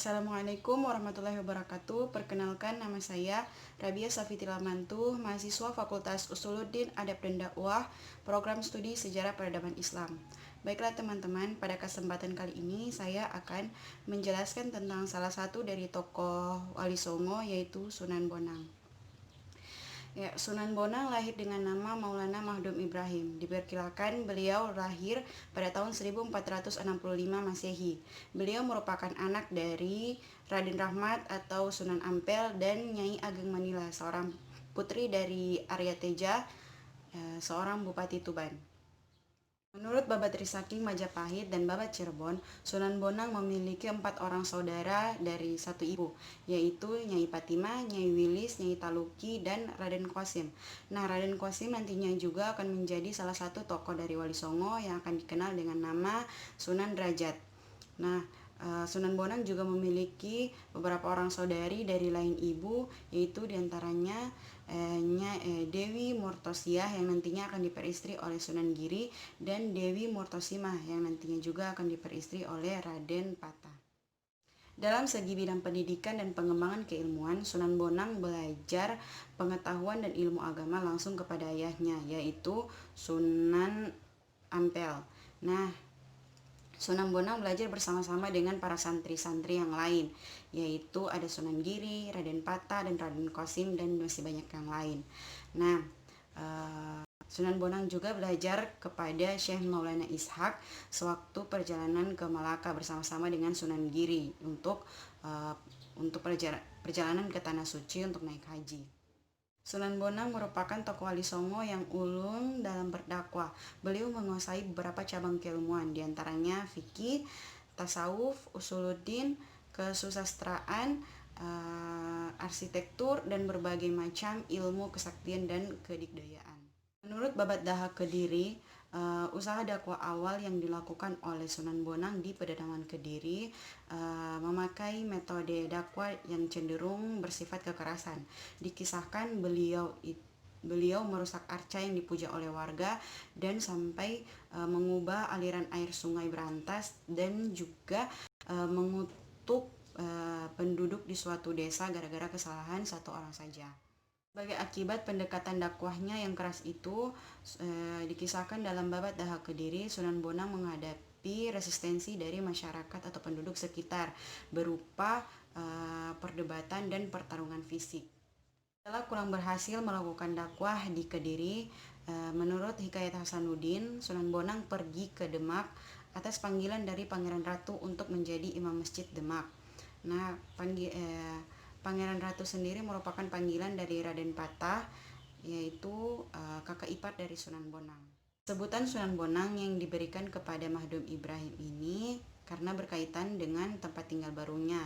Assalamualaikum warahmatullahi wabarakatuh. Perkenalkan, nama saya Rabia Safitila Mantuh, mahasiswa Fakultas Usuluddin Adab dan Dakwah, Program Studi Sejarah Peradaban Islam. Baiklah teman-teman, pada kesempatan kali ini saya akan menjelaskan tentang salah satu dari tokoh Wali Songo, yaitu Sunan Bonang. Ya, Sunan Bonang lahir dengan nama Maulana Mahdum Ibrahim. Diperkirakan beliau lahir pada tahun 1465 Masehi. Beliau merupakan anak dari Raden Rahmat atau Sunan Ampel dan Nyai Ageng Manila, seorang putri dari Arya Teja, seorang Bupati Tuban. Menurut Babat Trisakti Majapahit dan Babat Cirebon, Sunan Bonang memiliki 4 orang saudara dari satu ibu, yaitu Nyai Patimah, Nyai Wilis, Nyai Taluki, dan Raden Qasim. Nah, Raden Qasim nantinya juga akan menjadi salah satu tokoh dari Wali Songo yang akan dikenal dengan nama Sunan Derajat. Nah, Sunan Bonang juga memiliki beberapa orang saudari dari lain ibu, yaitu diantaranya Dewi Murtosiah yang nantinya akan diperistri oleh Sunan Giri, dan Dewi Murtosimah yang nantinya juga akan diperistri oleh Raden Patah. Dalam segi bidang pendidikan dan pengembangan keilmuan, Sunan Bonang belajar pengetahuan dan ilmu agama langsung kepada ayahnya, yaitu Sunan Ampel. Nah, Sunan Bonang belajar bersama-sama dengan para santri-santri yang lain, yaitu ada Sunan Giri, Raden Patah, dan Raden Qasim, dan masih banyak yang lain. Nah, Sunan Bonang juga belajar kepada Syekh Maulana Ishaq sewaktu perjalanan ke Malaka bersama-sama dengan Sunan Giri untuk perjalanan ke Tanah Suci untuk naik haji. Sunan Bonang merupakan tokoh Wali Songo yang ulung dalam berdakwah. Beliau menguasai beberapa cabang keilmuan, diantaranya fikih, tasawuf, usuluddin, kesusastraan, arsitektur, dan berbagai macam ilmu kesaktian dan kedikdayaan. Menurut Babat Daha Kediri, usaha dakwah awal yang dilakukan oleh Sunan Bonang di Pedatangan Kediri memakai metode dakwah yang cenderung bersifat kekerasan. Dikisahkan beliau merusak arca yang dipuja oleh warga dan sampai mengubah aliran air sungai berantas, dan juga mengutuk penduduk di suatu desa gara-gara kesalahan satu orang saja. Sebagai akibat pendekatan dakwahnya yang keras itu, dikisahkan dalam Babat Daha Kediri, Sunan Bonang menghadapi resistensi dari masyarakat atau penduduk sekitar berupa perdebatan dan pertarungan fisik. Setelah kurang berhasil melakukan dakwah di Kediri, menurut Hikayat Hasanuddin, Sunan Bonang pergi ke Demak atas panggilan dari Pangeran Ratu untuk menjadi imam masjid Demak. Nah, Pangeran Ratu sendiri merupakan panggilan dari Raden Patah, yaitu kakak ipar dari Sunan Bonang. Sebutan Sunan Bonang yang diberikan kepada Mahdum Ibrahim ini karena berkaitan dengan tempat tinggal barunya,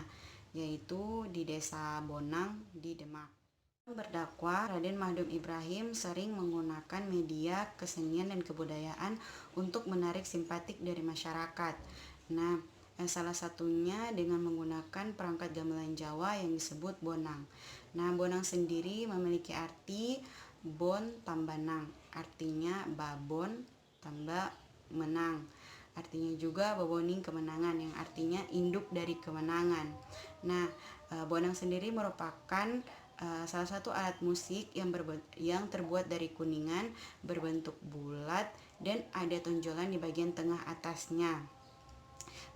yaitu di Desa Bonang di Demak. Berdakwah, Raden Mahdum Ibrahim sering menggunakan media kesenian dan kebudayaan untuk menarik simpatik dari masyarakat. Nah, salah satunya dengan menggunakan perangkat gamelan Jawa yang disebut bonang. Nah, bonang sendiri memiliki arti bon tambah nang, artinya babon tambah menang. Artinya juga baboning kemenangan, yang artinya induk dari kemenangan. Nah, bonang sendiri merupakan salah satu alat musik yang terbuat dari kuningan, berbentuk bulat, dan ada tonjolan di bagian tengah atasnya,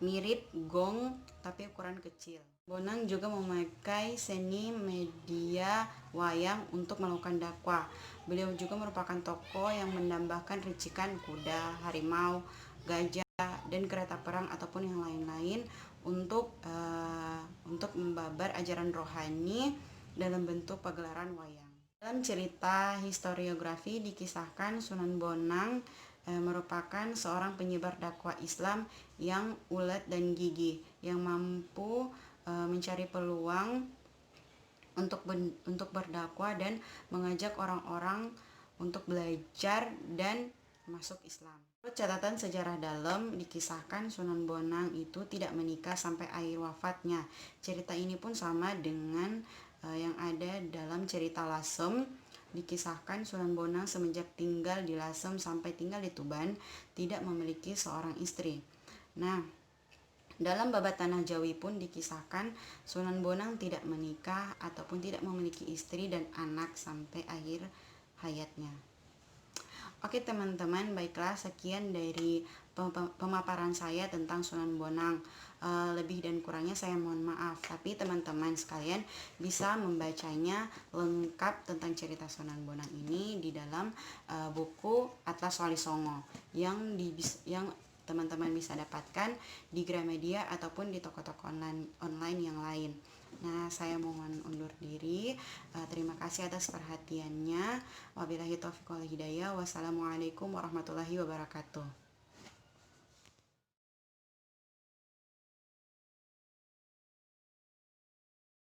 mirip gong tapi ukuran kecil. Bonang juga memakai seni media wayang untuk melakukan dakwah. Beliau juga merupakan tokoh yang menambahkan ricikan kuda, harimau, gajah, dan kereta perang ataupun yang lain-lain untuk membabar ajaran rohani dalam bentuk pagelaran wayang. Dalam cerita historiografi dikisahkan Sunan Bonang merupakan seorang penyebar dakwah Islam yang ulet dan gigih, yang mampu mencari peluang untuk berdakwah dan mengajak orang-orang untuk belajar dan masuk Islam. Menurut catatan sejarah dalam, dikisahkan Sunan Bonang itu tidak menikah sampai akhir wafatnya. Cerita ini pun sama dengan yang ada dalam cerita Lasem. Dikisahkan Sunan Bonang semenjak tinggal di Lasem sampai tinggal di Tuban tidak memiliki seorang istri. Nah, Dalam Babat Tanah Jawi pun dikisahkan Sunan Bonang tidak menikah ataupun tidak memiliki istri dan anak sampai akhir hayatnya. Oke teman-teman, baiklah sekian dari pemaparan saya tentang Sunan Bonang. Lebih dan kurangnya saya mohon maaf, tapi teman-teman sekalian bisa membacanya lengkap tentang cerita Sunan Bonang ini di dalam buku Atlas Wali Songo yang teman-teman bisa dapatkan di Gramedia ataupun di toko-toko online yang lain. Nah, saya mohon undur diri. Terima kasih atas perhatiannya. Wabillahi taufiq wal hidayah. Wassalamualaikum warahmatullahi wabarakatuh.